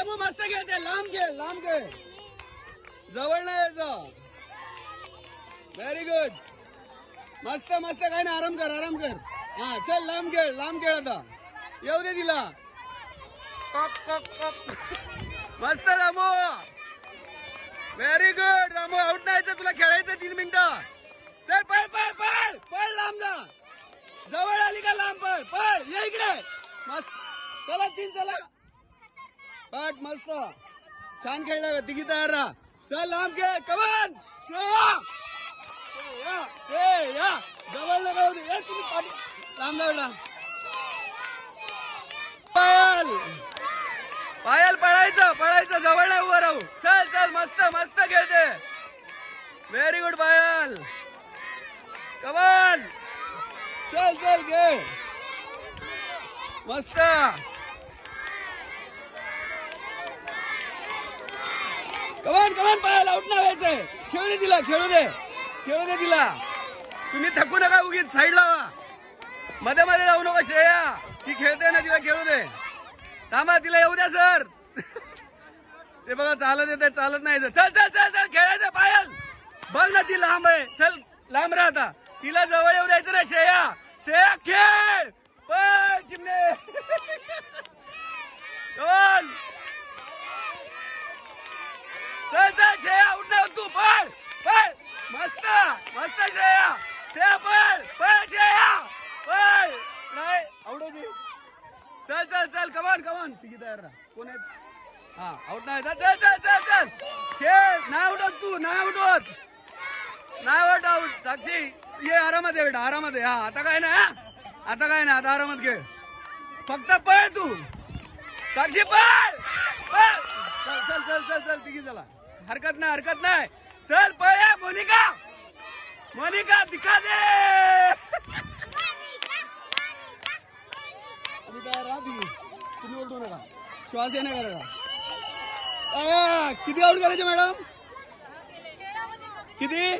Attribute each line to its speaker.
Speaker 1: मग मस्त खेळते. लांब खेळ, लांब खेळ, जवळ नाही यायचं. Very good. मस्त मस्त. काय ना, आराम कर, आराम कर. हा चल, लांब खेळ, लांब खेळ. आता येऊ दे तिला. मस्त Ramu. Very good Ramu. Out नाही, तुला खेळायचं 3 मिनिटं. चल पळ पळ पळ पळ, लांब जा. जवळ आली का लांब पळ पळ. ये इकडे. मस्त. चला 3, चला पाठ. मस्त छान खेळला. तिघी तयार राहा. चल लांब खेळ. कमान श्रेया. या जवळ नका होऊ दे. तुम्ही लांब जाऊला. पायल पायल पळायचं, पळायचं. जवळ नाही उभं राहू. चल चल. मस्त मस्त खेळते. व्हेरी गुड पायल. कमान. चल चल खेळ. मस्त. कमान कमान. पायल आउट नाही व्हायचंय. खेळू दे तिला, खेळू दे, खेळू दे तिला. तुम्ही थकू नका उगीच. साईड लावा. मध्ये मध्ये जाऊ नका. श्रेया ती खेळते ना, तिला खेळू दे. थांबा, तिला येऊ द्या सर. ते बघा चालत येते, चालत नाही. चल चल चल चल खेळायचं. पायल बघ ना, ती लांब आहे. चल लांब राहता. तिला जवळ येऊ द्यायचं ना. श्रेया श्रेया खेळ. पण चिमणे. चल चल चल. श्रेया आउट नाही होत तू. पळ पळ. मस्त मस्त. श्रेया श्रेया पळ पळ. श्रेया पळ. नाही आउट होती. चल चल चल. कमान कमान. तिघी तयार राहा. कोण आहे? हा आउट नाही. चल चल चल चल खेळ. नाही आउट होत तू. नाही आउट होत. नाही आउट. आउट. साक्षी ये आरामात आहे बेटा, आरामात आहे. हा आता काय नाही. आता काय नाही. आता आरामात खेळ. फक्त पळ तू. साक्षी पळ पळ. चल चल चल चल चल. तिघी चला. हरकत नाही, हरकत नाही. चल पळ. या मोनिका. मोनिका दिखा दे. तुम्ही काय राहा. तुम्ही ओरडू नका. श्वास येणे करायचा. किती आउट करायचे मॅडम? किती?